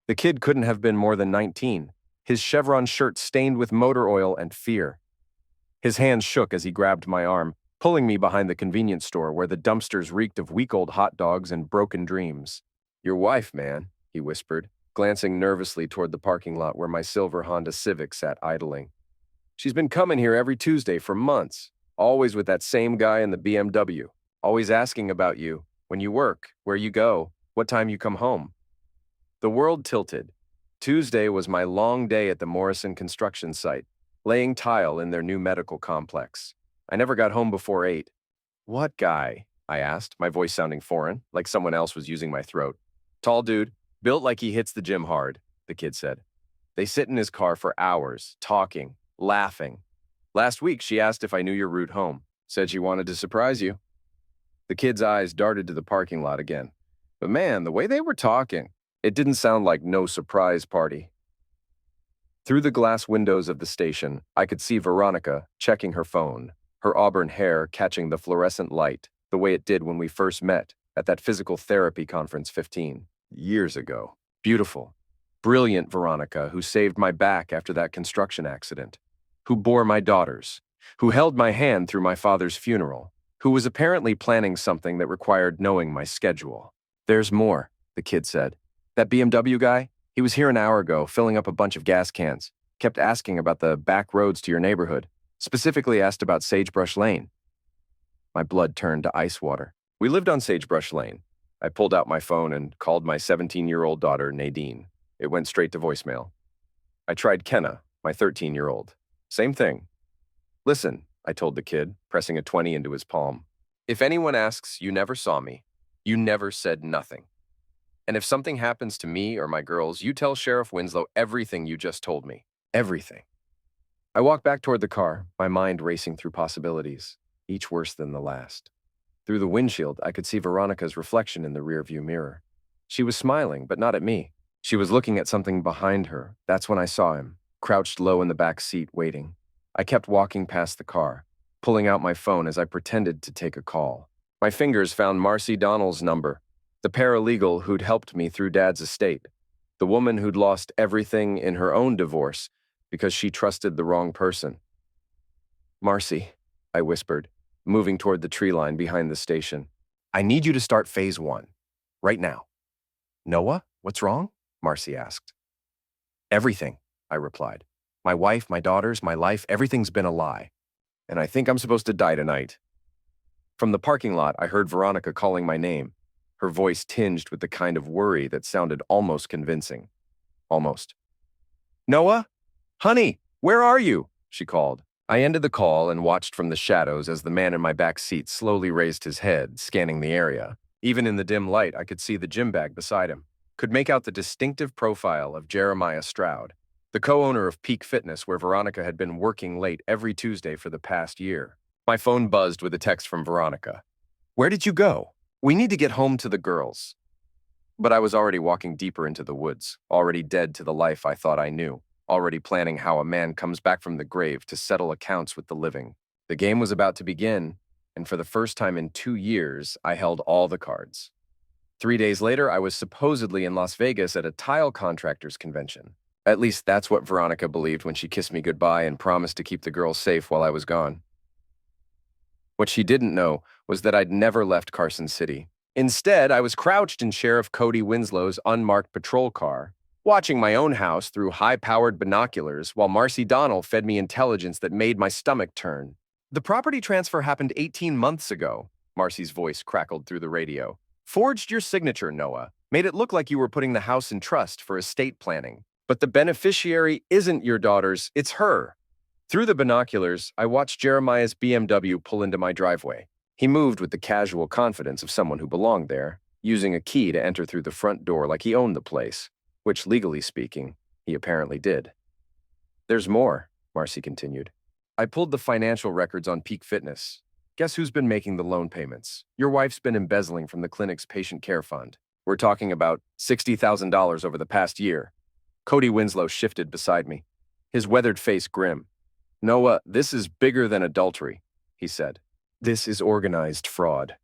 The kid couldn't have been more than 19, his chevron shirt stained with motor oil and fear. His hands shook as he grabbed my arm, pulling me behind the convenience store where the dumpsters reeked of week-old hot dogs and broken dreams. "Your wife, man," he whispered, glancing nervously toward the parking lot where my silver Honda Civic sat idling. "She's been coming here every Tuesday for months, always with that same guy in the BMW, always asking about you, when you work, where you go, what time you come home." The world tilted. Tuesday was my long day at the Morrison construction site, laying tile in their new medical complex. I never got home before 8. "What guy?" I asked, my voice sounding foreign, like someone else was using my throat. "Tall dude, built like he hits the gym hard," the kid said. "They sit in his car for hours, talking, laughing. Last week, she asked if I knew your route home. Said she wanted to surprise you." The kid's eyes darted to the parking lot again. But man, the way they were talking, it didn't sound like no surprise party. Through the glass windows of the station, I could see Veronica checking her phone, her auburn hair catching the fluorescent light, the way it did when we first met at that physical therapy conference 15 years ago. Beautiful, brilliant Veronica who saved my back after that construction accident, who bore my daughters, who held my hand through my father's funeral, who was apparently planning something that required knowing my schedule. "There's more," the kid said. "That BMW guy, he was here an hour ago filling up a bunch of gas cans, kept asking about the back roads to your neighborhood, specifically asked about Sagebrush Lane." My blood turned to ice water. We lived on Sagebrush Lane. I pulled out my phone and called my 17-year-old daughter, Nadine. It went straight to voicemail. I tried Kenna, my 13-year-old. Same thing. "Listen," I told the kid, pressing a 20 into his palm. "If anyone asks, you never saw me. You never said nothing. And if something happens to me or my girls, you tell Sheriff Winslow everything you just told me. Everything." I walked back toward the car, my mind racing through possibilities, each worse than the last. Through the windshield, I could see Veronica's reflection in the rearview mirror. She was smiling, but not at me. She was looking at something behind her. That's when I saw him, crouched low in the back seat, waiting. I kept walking past the car, pulling out my phone as I pretended to take a call. My fingers found Marcy Donnell's number, the paralegal who'd helped me through Dad's estate, the woman who'd lost everything in her own divorce because she trusted the wrong person. "Marcy," I whispered, moving toward the tree line behind the station. "I need you to start phase 1, right now." "Noah, what's wrong?" Marcy asked. "Everything," I replied. "My wife, my daughters, my life, everything's been a lie. And I think I'm supposed to die tonight." From the parking lot, I heard Veronica calling my name, her voice tinged with the kind of worry that sounded almost convincing. Almost. "Noah? Honey, where are you?" she called. I ended the call and watched from the shadows as the man in my back seat slowly raised his head, scanning the area. Even in the dim light, I could see the gym bag beside him, could make out the distinctive profile of Jeremiah Stroud, the co-owner of Peak Fitness where Veronica had been working late every Tuesday for the past year. My phone buzzed with a text from Veronica. "Where did you go? We need to get home to the girls." But I was already walking deeper into the woods, already dead to the life I thought I knew, already planning how a man comes back from the grave to settle accounts with the living. The game was about to begin, and for the first time in 2 years, I held all the cards. 3 days later, I was supposedly in Las Vegas at a tile contractors convention. At least that's what Veronica believed when she kissed me goodbye and promised to keep the girls safe while I was gone. What she didn't know was that I'd never left Carson City. Instead, I was crouched in Sheriff Cody Winslow's unmarked patrol car, watching my own house through high-powered binoculars while Marcy Donnell fed me intelligence that made my stomach turn. "The property transfer happened 18 months ago," Marcy's voice crackled through the radio. "Forged your signature, Noah. Made it look like you were putting the house in trust for estate planning. But the beneficiary isn't your daughters, it's her." Through the binoculars, I watched Jeremiah's BMW pull into my driveway. He moved with the casual confidence of someone who belonged there, using a key to enter through the front door like he owned the place, which, legally speaking, he apparently did. "There's more," Marcy continued. "I pulled the financial records on Peak Fitness. Guess who's been making the loan payments? Your wife's been embezzling from the clinic's patient care fund. We're talking about $60,000 over the past year." Cody Winslow shifted beside me, his weathered face grim. "Noah, this is bigger than adultery," he said. "This is organized fraud."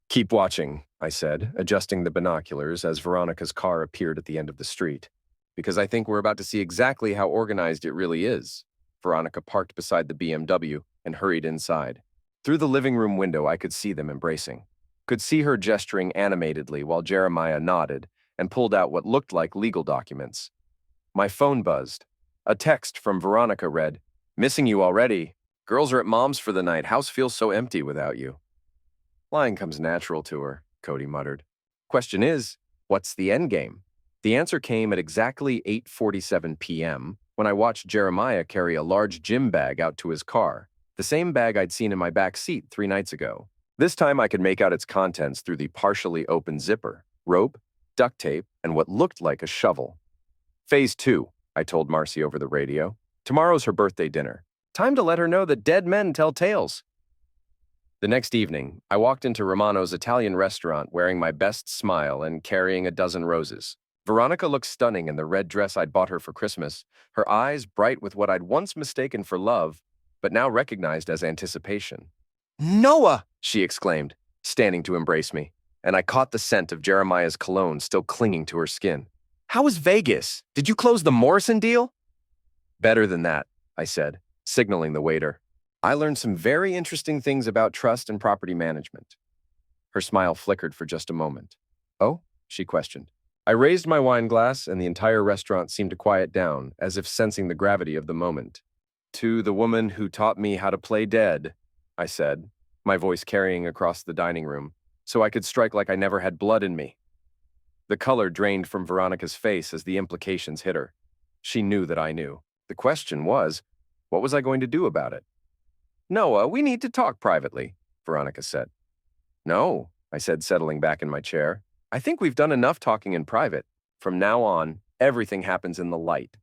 "Keep watching," I said, adjusting the binoculars as Veronica's car appeared at the end of the street. because I think we're about to see exactly how organized it really is. Veronica parked beside the BMW and hurried inside. Through the living room window, I could see them embracing. Could see her gesturing animatedly while Jeremiah nodded and pulled out what looked like legal documents. My phone buzzed. A text from Veronica read, "Missing you already. Girls are at mom's for the night. House feels so empty without you." Lying comes natural to her, Cody muttered. Question is, what's the end game? The answer came at exactly 8:47 p.m. when I watched Jeremiah carry a large gym bag out to his car, the same bag I'd seen in my back seat 3 nights ago. This time I could make out its contents through the partially open zipper, rope, duct tape, and what looked like a shovel. Phase 2, I told Marcy over the radio. Tomorrow's her birthday dinner. Time to let her know that dead men tell tales. The next evening, I walked into Romano's Italian restaurant wearing my best smile and carrying a dozen roses. Veronica looked stunning in the red dress I'd bought her for Christmas, her eyes bright with what I'd once mistaken for love, but now recognized as anticipation. "Noah!" she exclaimed, standing to embrace me, and I caught the scent of Jeremiah's cologne still clinging to her skin. "How was Vegas? Did you close the Morrison deal?" "Better than that," I said, signaling the waiter. "I learned some very interesting things about trust and property management." Her smile flickered for just a moment. "Oh?" she questioned. I raised my wine glass, and the entire restaurant seemed to quiet down, as if sensing the gravity of the moment. "To the woman who taught me how to play dead," I said, my voice carrying across the dining room, so I could strike like I never had blood in me. The color drained from Veronica's face as the implications hit her. She knew that I knew. The question was, what was I going to do about it? "Noah, we need to talk privately," Veronica said. "No," I said, settling back in my chair. "I think we've done enough talking in private. From now on, everything happens in the light."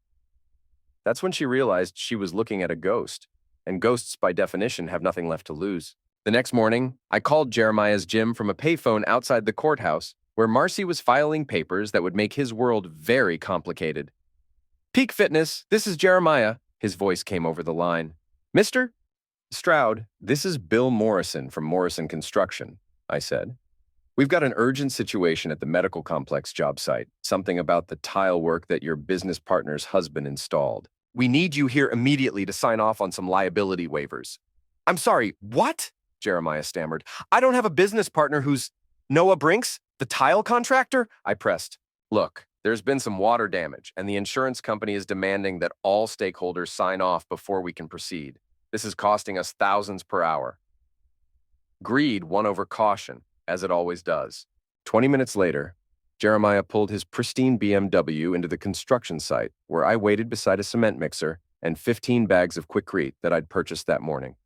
That's when she realized she was looking at a ghost, and ghosts by definition have nothing left to lose. The next morning, I called Jeremiah's gym from a payphone outside the courthouse, where Marcy was filing papers that would make his world very complicated. "Peak Fitness, this is Jeremiah," his voice came over the line. "Mr. Stroud, this is Bill Morrison from Morrison Construction," I said. "We've got an urgent situation at the medical complex job site, something about the tile work that your business partner's husband installed. We need you here immediately to sign off on some liability waivers." "I'm sorry, what?" Jeremiah stammered. "I don't have a business partner who's—" "Noah Brinks, the tile contractor?" I pressed. "Look, there's been some water damage, and the insurance company is demanding that all stakeholders sign off before we can proceed. This is costing us thousands per hour." Greed won over caution, as it always does. 20 minutes later, Jeremiah pulled his pristine BMW into the construction site, where I waited beside a cement mixer and 15 bags of Quikrete that I'd purchased that morning.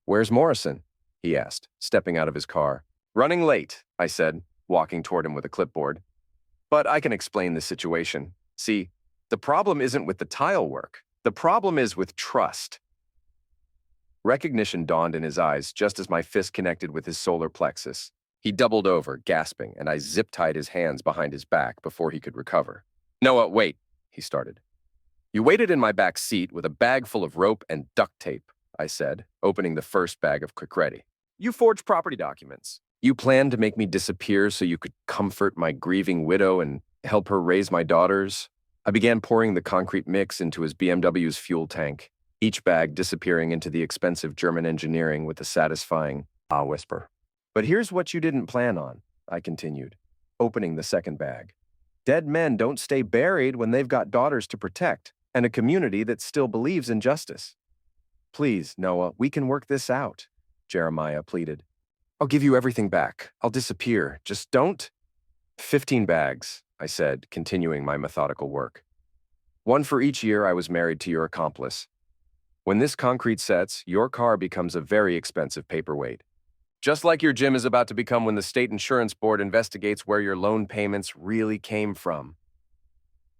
"Where's Morrison?" he asked, stepping out of his car. "Running late," I said, walking toward him with a clipboard. "But I can explain the situation. See, the problem isn't with the tile work. The problem is with trust." Recognition dawned in his eyes just as my fist connected with his solar plexus. He doubled over, gasping, and I zip-tied his hands behind his back before he could recover. "Noah, wait," he started. "You waited in my back seat with a bag full of rope and duct tape," I said, opening the first bag of Quikrete. "You forged property documents. You planned to make me disappear so you could comfort my grieving widow and help her raise my daughters." I began pouring the concrete mix into his BMW's fuel tank, each bag disappearing into the expensive German engineering with a satisfying "ah" whisper. "But here's what you didn't plan on," I continued, opening the second bag. "Dead men don't stay buried when they've got daughters to protect and a community that still believes in justice." "Please, Noah, we can work this out," Jeremiah pleaded. "I'll give you everything back. I'll disappear. Just don't—" 15 bags, I said, continuing my methodical work. "One for each year I was married to your accomplice. When this concrete sets, your car becomes a very expensive paperweight. Just like your gym is about to become when the state insurance board investigates where your loan payments really came from."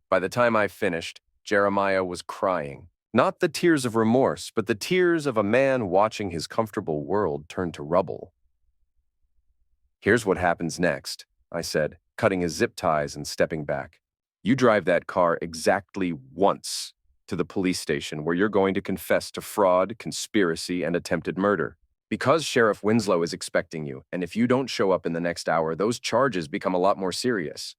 By the time I finished, Jeremiah was crying. Not the tears of remorse, but the tears of a man watching his comfortable world turn to rubble. "Here's what happens next," I said, cutting his zip ties and stepping back. "You drive that car exactly once to the police station where you're going to confess to fraud, conspiracy, and attempted murder. Because Sheriff Winslow is expecting you, and if you don't show up in the next hour, those charges become a lot more serious."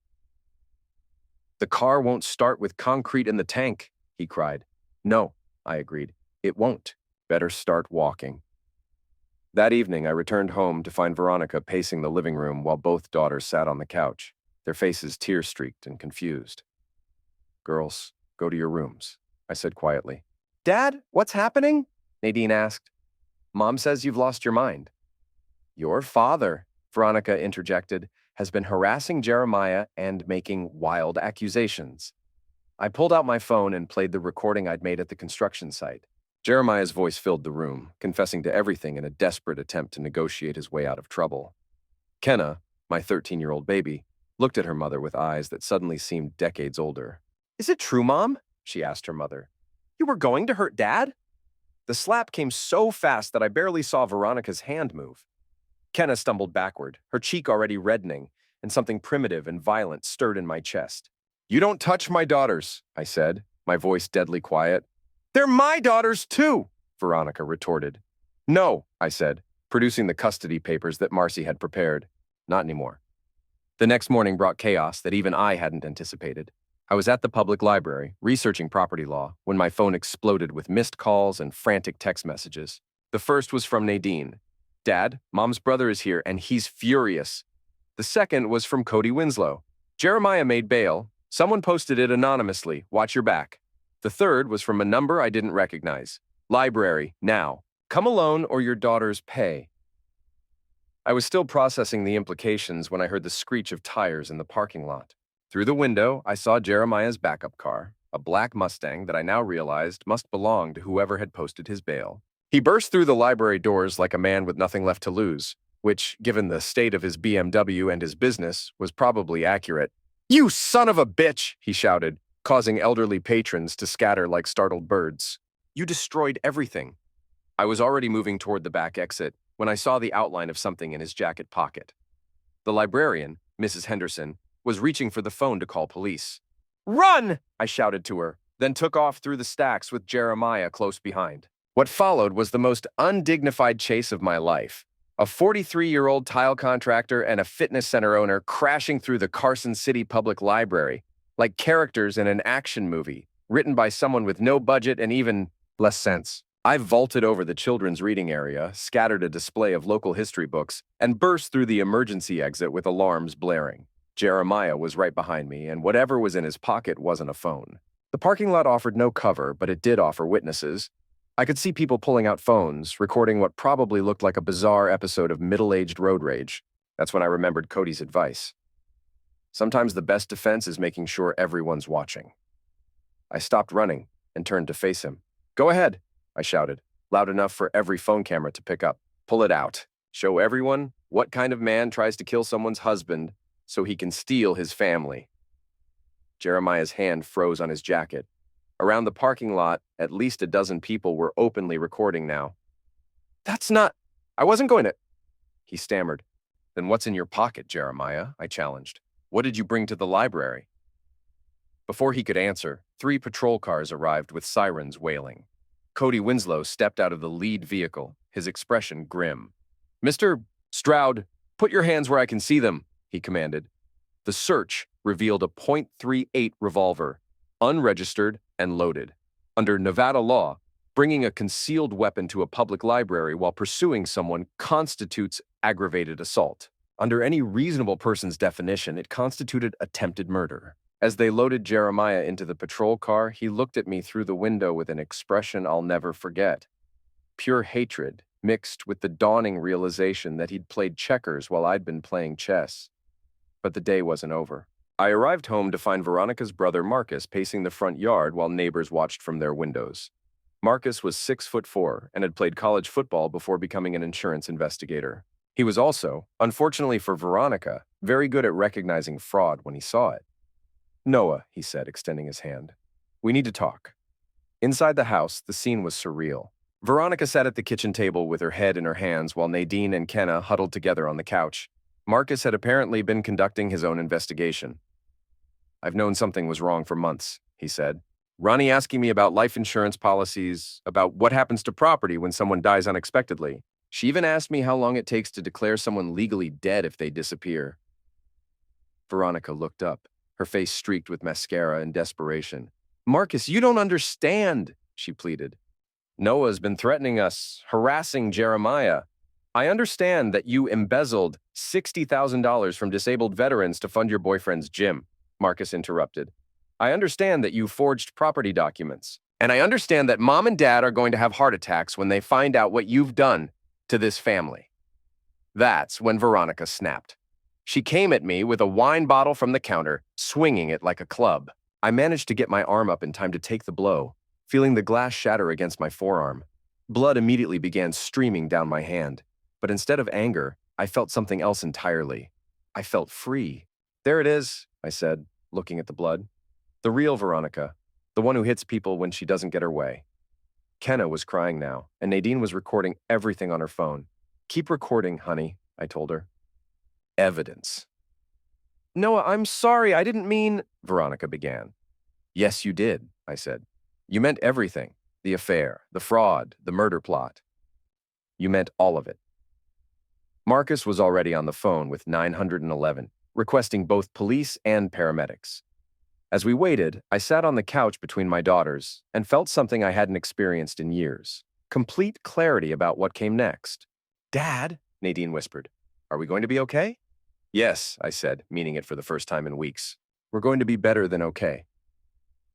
The car won't start with concrete in the tank, he cried. No, I agreed. It won't. Better start walking. That evening, I returned home to find Veronica pacing the living room while both daughters sat on the couch, their faces tear-streaked and confused. Girls, go to your rooms, I said quietly. Dad, what's happening? Nadine asked. Mom says you've lost your mind. Your father, Veronica interjected, has been harassing Jeremiah and making wild accusations. I pulled out my phone and played the recording I'd made at the construction site. Jeremiah's voice filled the room, confessing to everything in a desperate attempt to negotiate his way out of trouble. Kenna, my 13-year-old baby, looked at her mother with eyes that suddenly seemed decades older. Is it true, Mom? She asked her mother. You were going to hurt Dad? The slap came so fast that I barely saw Veronica's hand move. Kenna stumbled backward, her cheek already reddening, and something primitive and violent stirred in my chest. You don't touch my daughters, I said, my voice deadly quiet. They're my daughters too, Veronica retorted. No, I said, producing the custody papers that Marcy had prepared. Not anymore. The next morning brought chaos that even I hadn't anticipated. I was at the public library, researching property law, when my phone exploded with missed calls and frantic text messages. The first was from Nadine. Dad, Mom's brother is here, and he's furious. The second was from Cody Winslow. Jeremiah made bail. Someone posted it anonymously. Watch your back. The third was from a number I didn't recognize. Library, now. Come alone or your daughters pay. I was still processing the implications when I heard the screech of tires in the parking lot. Through the window, I saw Jeremiah's backup car, a black Mustang that I now realized must belong to whoever had posted his bail. He burst through the library doors like a man with nothing left to lose, which, given the state of his BMW and his business, was probably accurate. You son of a bitch, he shouted, causing elderly patrons to scatter like startled birds. You destroyed everything. I was already moving toward the back exit when I saw the outline of something in his jacket pocket. The librarian, Mrs. Henderson, was reaching for the phone to call police. Run! I shouted to her, then took off through the stacks with Jeremiah close behind. What followed was the most undignified chase of my life. A 43-year-old tile contractor and a fitness center owner crashing through the Carson City Public Library, like characters in an action movie, written by someone with no budget and even less sense. I vaulted over the children's reading area, scattered a display of local history books, and burst through the emergency exit with alarms blaring. Jeremiah was right behind me, and whatever was in his pocket wasn't a phone. The parking lot offered no cover, but it did offer witnesses. I could see people pulling out phones, recording what probably looked like a bizarre episode of middle-aged road rage. That's when I remembered Cody's advice. Sometimes the best defense is making sure everyone's watching. I stopped running and turned to face him. Go ahead, I shouted, loud enough for every phone camera to pick up. Pull it out. Show everyone what kind of man tries to kill someone's husband so he can steal his family. Jeremiah's hand froze on his jacket. Around the parking lot, at least a dozen people were openly recording now. That's not... I wasn't going to... He stammered. Then what's in your pocket, Jeremiah? I challenged. What did you bring to the library? Before he could answer, 3 patrol cars arrived with sirens wailing. Cody Winslow stepped out of the lead vehicle, his expression grim. Mr. Stroud, put your hands where I can see them, he commanded. The search revealed a .38 revolver, unregistered and loaded. Under Nevada law, bringing a concealed weapon to a public library while pursuing someone constitutes aggravated assault. Under any reasonable person's definition, it constituted attempted murder. As they loaded Jeremiah into the patrol car, he looked at me through the window with an expression I'll never forget. Pure hatred, mixed with the dawning realization that he'd played checkers while I'd been playing chess. But the day wasn't over. I arrived home to find Veronica's brother Marcus pacing the front yard while neighbors watched from their windows. Marcus was 6'4" and had played college football before becoming an insurance investigator. He was also, unfortunately for Veronica, very good at recognizing fraud when he saw it. Noah, he said, extending his hand. We need to talk. Inside the house, the scene was surreal. Veronica sat at the kitchen table with her head in her hands while Nadine and Kenna huddled together on the couch. Marcus had apparently been conducting his own investigation. I've known something was wrong for months, he said. Ronnie asking me about life insurance policies, about what happens to property when someone dies unexpectedly. She even asked me how long it takes to declare someone legally dead if they disappear. Veronica looked up. her face streaked with mascara and desperation. "Marcus, you don't understand," she pleaded. "Noah's been threatening us, harassing Jeremiah. I understand that you embezzled $60,000 from disabled veterans to fund your boyfriend's gym," Marcus interrupted. "I understand that you forged property documents. And I understand that mom and dad are going to have heart attacks when they find out what you've done to this family." That's when Veronica snapped. She came at me with a wine bottle from the counter, swinging it like a club. I managed to get my arm up in time to take the blow, feeling the glass shatter against my forearm. Blood immediately began streaming down my hand. But instead of anger, I felt something else entirely. I felt free. "There it is," I said, looking at the blood. "The real Veronica, the one who hits people when she doesn't get her way." Kenna was crying now, and Nadine was recording everything on her phone. "Keep recording, honey," I told her. Evidence. "Noah, I'm sorry, I didn't mean," Veronica began. "Yes, you did," I said. "You meant everything. The affair, the fraud, the murder plot. You meant all of it." Marcus was already on the phone with 911, requesting both police and paramedics. As we waited, I sat on the couch between my daughters and felt something I hadn't experienced in years. Complete clarity about what came next. "Dad," Nadine whispered, "are we going to be okay?" "Yes," I said, meaning it for the first time in weeks. "We're going to be better than okay."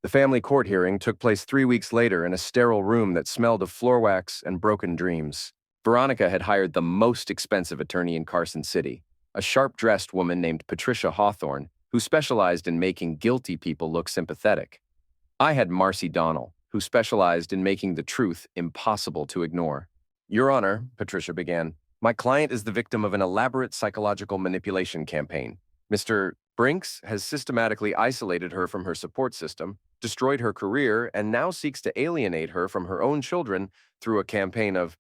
The family court hearing took place 3 weeks later in a sterile room that smelled of floor wax and broken dreams. Veronica had hired the most expensive attorney in Carson City, a sharp-dressed woman named Patricia Hawthorne, who specialized in making guilty people look sympathetic. I had Marcy Donnell, who specialized in making the truth impossible to ignore. "Your Honor," Patricia began, "my client is the victim of an elaborate psychological manipulation campaign. Mr. Brinks has systematically isolated her from her support system, destroyed her career, and now seeks to alienate her from her own children through a campaign of—"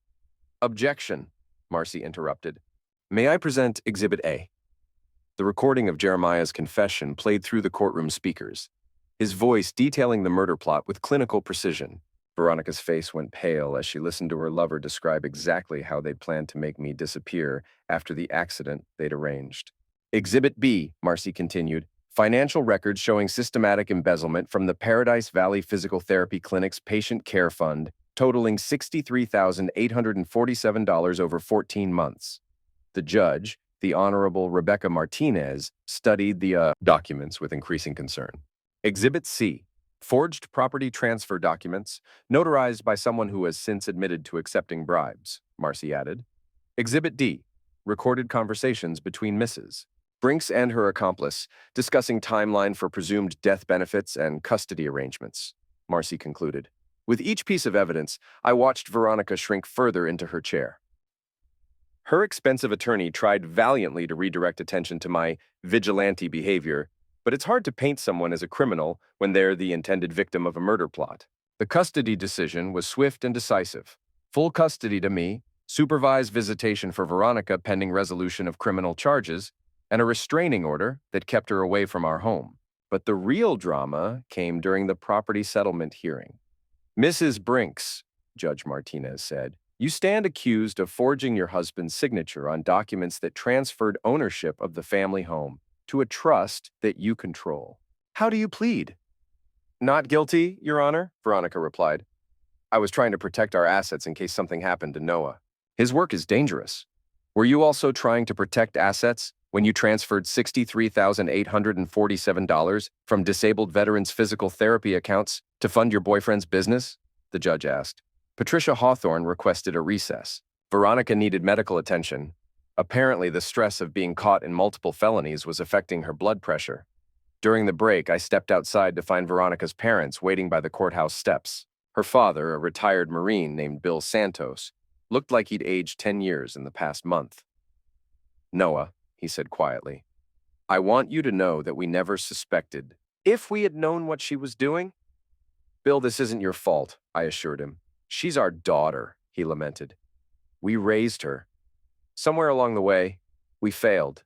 "Objection," Marcy interrupted. "May I present Exhibit A?" The recording of Jeremiah's confession played through the courtroom speakers, his voice detailing the murder plot with clinical precision. Veronica's face went pale as she listened to her lover describe exactly how they'd planned to make me disappear after the accident they'd arranged. "Exhibit B," Marcy continued, "financial records showing systematic embezzlement from the Paradise Valley Physical Therapy Clinic's Patient Care Fund, totaling $63,847 over 14 months. The judge, the Honorable Rebecca Martinez, studied the documents with increasing concern." Exhibit C, forged property transfer documents, notarized by someone who has since admitted to accepting bribes, Marcy added. Exhibit D, recorded conversations between Mrs. Brinks and her accomplice, discussing timeline for presumed death benefits and custody arrangements, Marcy concluded. With each piece of evidence, I watched Veronica shrink further into her chair. Her expensive attorney tried valiantly to redirect attention to my vigilante behavior, but it's hard to paint someone as a criminal when they're the intended victim of a murder plot. The custody decision was swift and decisive. Full custody to me, supervised visitation for Veronica pending resolution of criminal charges, and a restraining order that kept her away from our home. But the real drama came during the property settlement hearing. "Mrs. Brinks," Judge Martinez said, "you stand accused of forging your husband's signature on documents that transferred ownership of the family home to a trust that you control. How do you plead?" "Not guilty, Your Honor," Veronica replied. "I was trying to protect our assets in case something happened to Noah. His work is dangerous. Were you also trying to protect assets when you transferred $63,847 from disabled veterans' physical therapy accounts to fund your boyfriend's business?" the judge asked. Patricia Hawthorne requested a recess. Veronica needed medical attention. Apparently, the stress of being caught in multiple felonies was affecting her blood pressure. During the break, I stepped outside to find Veronica's parents waiting by the courthouse steps. Her father, a retired Marine named Bill Santos, looked like he'd aged 10 years in the past month. "Noah," he said quietly, "I want you to know that we never suspected. If we had known what she was doing—" "Bill, this isn't your fault," I assured him. "She's our daughter," he lamented. "We raised her. Somewhere along the way, we failed."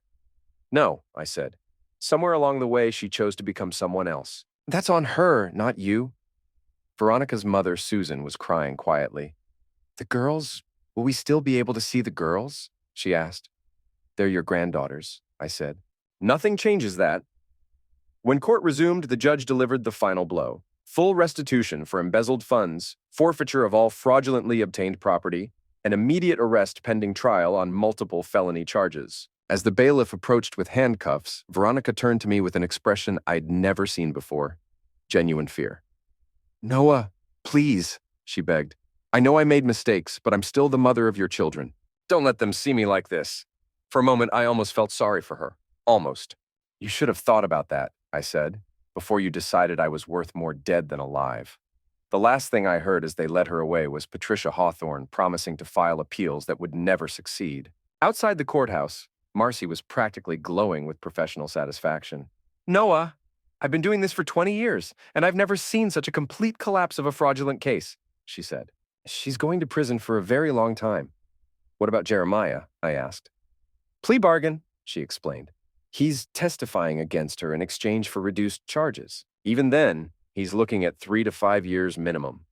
"No," I said. "Somewhere along the way, she chose to become someone else. That's on her, not you." Veronica's mother, Susan, was crying quietly. "The girls? Will we still be able to see the girls?" she asked. "They're your granddaughters," I said. "Nothing changes that." When court resumed, the judge delivered the final blow. Full restitution for embezzled funds, forfeiture of all fraudulently obtained property, and immediate arrest pending trial on multiple felony charges. As the bailiff approached with handcuffs, Veronica turned to me with an expression I'd never seen before. Genuine fear. "Noah, please," she begged. "I know I made mistakes, but I'm still the mother of your children. Don't let them see me like this." For a moment, I almost felt sorry for her. Almost. "You should have thought about that," I said, "before you decided I was worth more dead than alive." The last thing I heard as they led her away was Patricia Hawthorne promising to file appeals that would never succeed. Outside the courthouse, Marcy was practically glowing with professional satisfaction. "Noah, I've been doing this for 20 years, and I've never seen such a complete collapse of a fraudulent case," she said. "She's going to prison for a very long time." "What about Jeremiah?" I asked. "Plea bargain," she explained. "He's testifying against her in exchange for reduced charges. Even then, he's looking at 3 to 5 years minimum."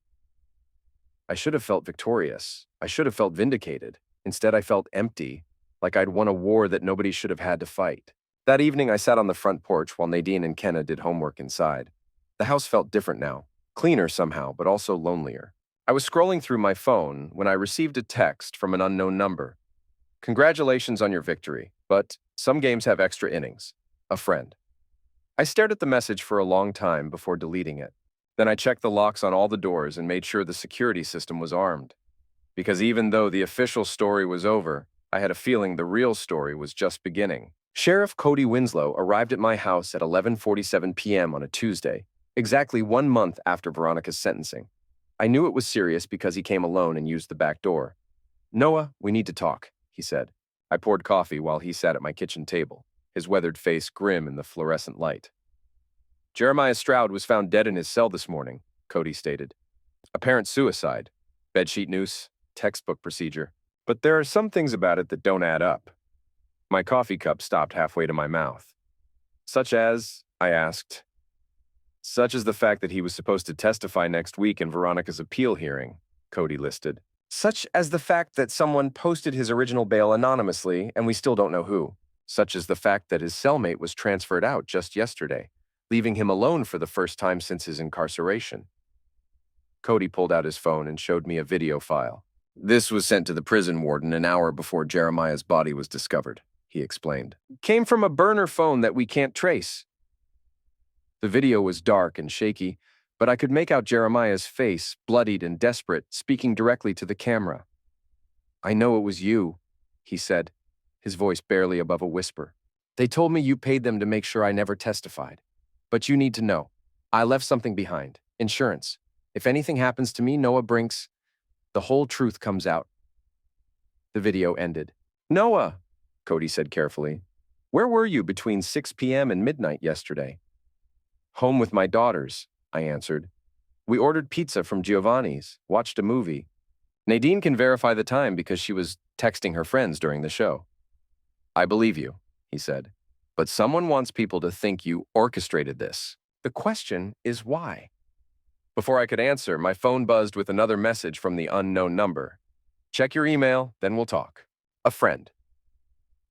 I should have felt victorious. I should have felt vindicated. Instead, I felt empty, like I'd won a war that nobody should have had to fight. That evening, I sat on the front porch while Nadine and Kenna did homework inside. The house felt different now, cleaner somehow, but also lonelier. I was scrolling through my phone when I received a text from an unknown number. "Congratulations on your victory, but some games have extra innings. A friend." I stared at the message for a long time before deleting it. Then I checked the locks on all the doors and made sure the security system was armed. Because even though the official story was over, I had a feeling the real story was just beginning. Sheriff Cody Winslow arrived at my house at 11:47 p.m. on a Tuesday, exactly 1 month after Veronica's sentencing. I knew it was serious because he came alone and used the back door. "Noah, we need to talk," he said. I poured coffee while he sat at my kitchen table, his weathered face grim in the fluorescent light. "Jeremiah Stroud was found dead in his cell this morning," Cody stated. "Apparent suicide. Bedsheet noose, textbook procedure. But there are some things about it that don't add up." My coffee cup stopped halfway to my mouth. "Such as?" I asked. "Such as the fact that he was supposed to testify next week in Veronica's appeal hearing," Cody listed. "Such as the fact that someone posted his original bail anonymously and we still don't know who. Such as the fact that his cellmate was transferred out just yesterday, leaving him alone for the first time since his incarceration." Cody pulled out his phone and showed me a video file. "This was sent to the prison warden an hour before Jeremiah's body was discovered," he explained. "Came from a burner phone that we can't trace." The video was dark and shaky, but I could make out Jeremiah's face, bloodied and desperate, speaking directly to the camera. "I know it was you," he said, his voice barely above a whisper. "They told me you paid them to make sure I never testified. But you need to know. I left something behind. Insurance. If anything happens to me, Noah Brinks, the whole truth comes out." The video ended. "Noah," Cody said carefully, "where were you between 6 p.m. and midnight yesterday?" "Home with my daughters," I answered. "We ordered pizza from Giovanni's, watched a movie. Nadine can verify the time because she was texting her friends during the show." "I believe you," he said, "but someone wants people to think you orchestrated this. The question is why?" Before I could answer, my phone buzzed with another message from the unknown number. "Check your email, then we'll talk. A friend."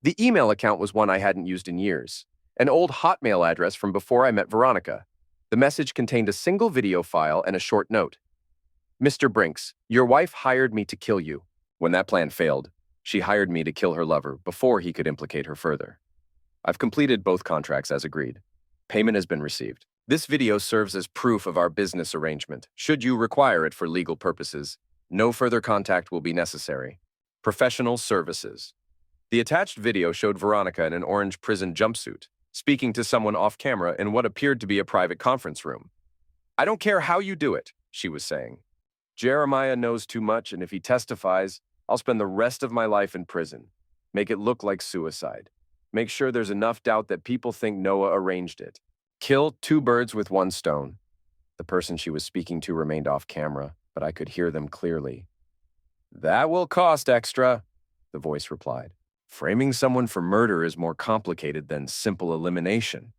The email account was one I hadn't used in years, an old Hotmail address from before I met Veronica. The message contained a single video file and a short note. "Mr. Brinks, your wife hired me to kill you. When that plan failed, she hired me to kill her lover before he could implicate her further. I've completed both contracts as agreed. Payment has been received. This video serves as proof of our business arrangement. Should you require it for legal purposes, no further contact will be necessary. Professional services." The attached video showed Veronica in an orange prison jumpsuit, speaking to someone off camera in what appeared to be a private conference room. "I don't care how you do it," she was saying. "Jeremiah knows too much, and if he testifies, I'll spend the rest of my life in prison. Make it look like suicide. Make sure there's enough doubt that people think Noah arranged it. Kill 2 birds with 1 stone." The person she was speaking to remained off camera, but I could hear them clearly. "That will cost extra," the voice replied. "Framing someone for murder is more complicated than simple elimination."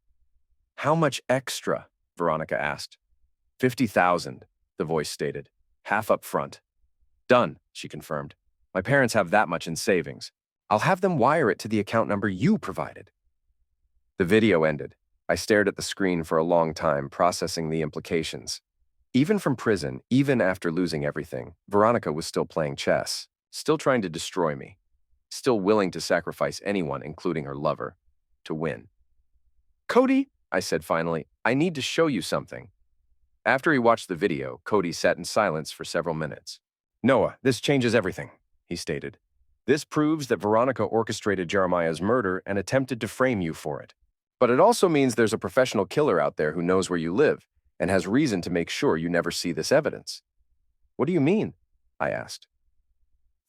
"How much extra?" Veronica asked. 50,000, the voice stated, half up front. "Done," she confirmed. "My parents have that much in savings. I'll have them wire it to the account number you provided." The video ended. I stared at the screen for a long time, processing the implications. Even from prison, even after losing everything, Veronica was still playing chess, still trying to destroy me, still willing to sacrifice anyone, including her lover, to win. "Cody," I said finally, "I need to show you something." After he watched the video, Cody sat in silence for several minutes. "Noah, this changes everything," he stated. "This proves that Veronica orchestrated Jeremiah's murder and attempted to frame you for it. But it also means there's a professional killer out there who knows where you live and has reason to make sure you never see this evidence." "What do you mean?" I asked.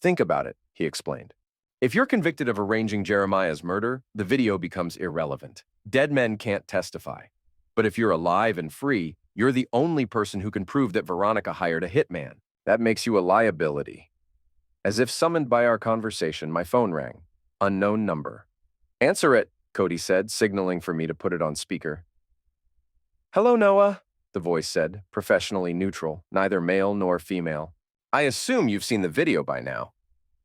"Think about it," he explained. "If you're convicted of arranging Jeremiah's murder, the video becomes irrelevant. Dead men can't testify. But if you're alive and free, you're the only person who can prove that Veronica hired a hitman. That makes you a liability." As if summoned by our conversation, my phone rang. Unknown number. "Answer it," Cody said, signaling for me to put it on speaker. "Hello, Noah," the voice said, professionally neutral, neither male nor female. "I assume you've seen the video by now."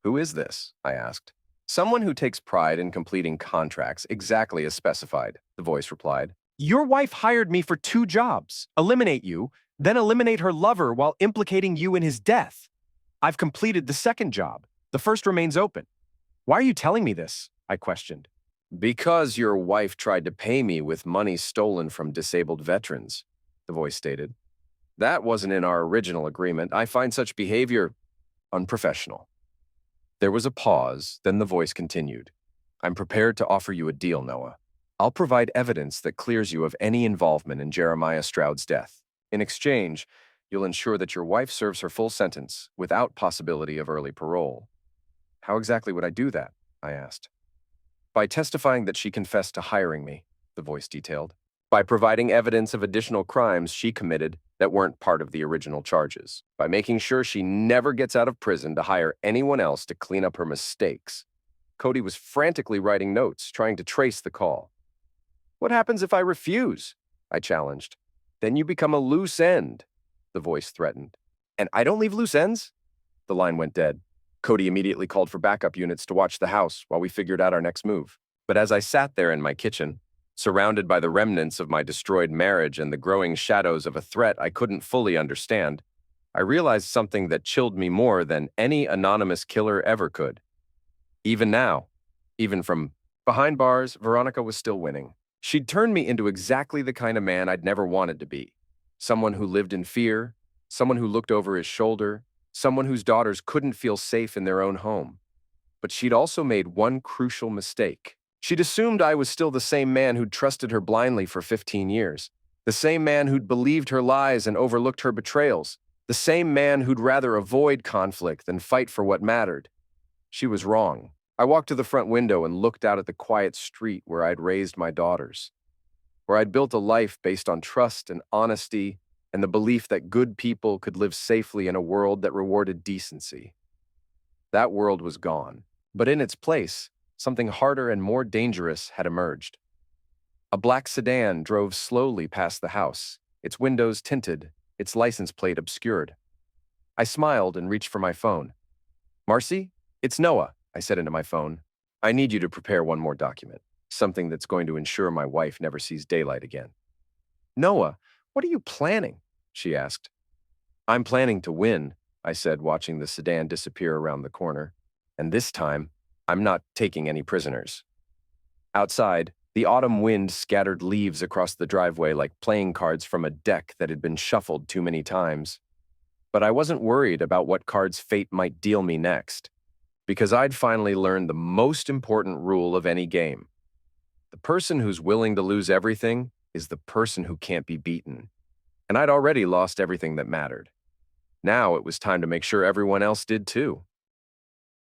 "Who is this?" I asked. "Someone who takes pride in completing contracts exactly as specified," the voice replied. "Your wife hired me for 2 jobs. Eliminate you, then eliminate her lover while implicating you in his death. I've completed the 2nd job. The first remains open." "Why are you telling me this?" I questioned. "Because your wife tried to pay me with money stolen from disabled veterans," the voice stated. "That wasn't in our original agreement. I find such behavior unprofessional." There was a pause, then the voice continued. "I'm prepared to offer you a deal, Noah. I'll provide evidence that clears you of any involvement in Jeremiah Stroud's death. In exchange, you'll ensure that your wife serves her full sentence without possibility of early parole." "How exactly would I do that?" I asked. "By testifying that she confessed to hiring me," the voice detailed. "By providing evidence of additional crimes she committed that weren't part of the original charges. By making sure she never gets out of prison to hire anyone else to clean up her mistakes." Cody was frantically writing notes, trying to trace the call. "What happens if I refuse?" I challenged. "Then you become a loose end," the voice threatened. "And I don't leave loose ends?" The line went dead. Cody immediately called for backup units to watch the house while we figured out our next move. But as I sat there in my kitchen, surrounded by the remnants of my destroyed marriage and the growing shadows of a threat I couldn't fully understand, I realized something that chilled me more than any anonymous killer ever could. Even now, even from behind bars, Veronica was still winning. She'd turned me into exactly the kind of man I'd never wanted to be. Someone who lived in fear, someone who looked over his shoulder, someone whose daughters couldn't feel safe in their own home. But she'd also made one crucial mistake. She'd assumed I was still the same man who'd trusted her blindly for 15 years, the same man who'd believed her lies and overlooked her betrayals, the same man who'd rather avoid conflict than fight for what mattered. She was wrong. I walked to the front window and looked out at the quiet street where I'd raised my daughters, where I'd built a life based on trust and honesty and the belief that good people could live safely in a world that rewarded decency. That world was gone, but in its place, something harder and more dangerous had emerged. A black sedan drove slowly past the house, its windows tinted, its license plate obscured. I smiled and reached for my phone. "Marcy, it's Noah," I said into my phone. "I need you to prepare one more document, something that's going to ensure my wife never sees daylight again." "Noah, what are you planning?" she asked. "I'm planning to win," I said, watching the sedan disappear around the corner. "And this time, I'm not taking any prisoners." Outside, the autumn wind scattered leaves across the driveway like playing cards from a deck that had been shuffled too many times. But I wasn't worried about what cards fate might deal me next, because I'd finally learned the most important rule of any game. The person who's willing to lose everything is the person who can't be beaten. And I'd already lost everything that mattered. Now it was time to make sure everyone else did too.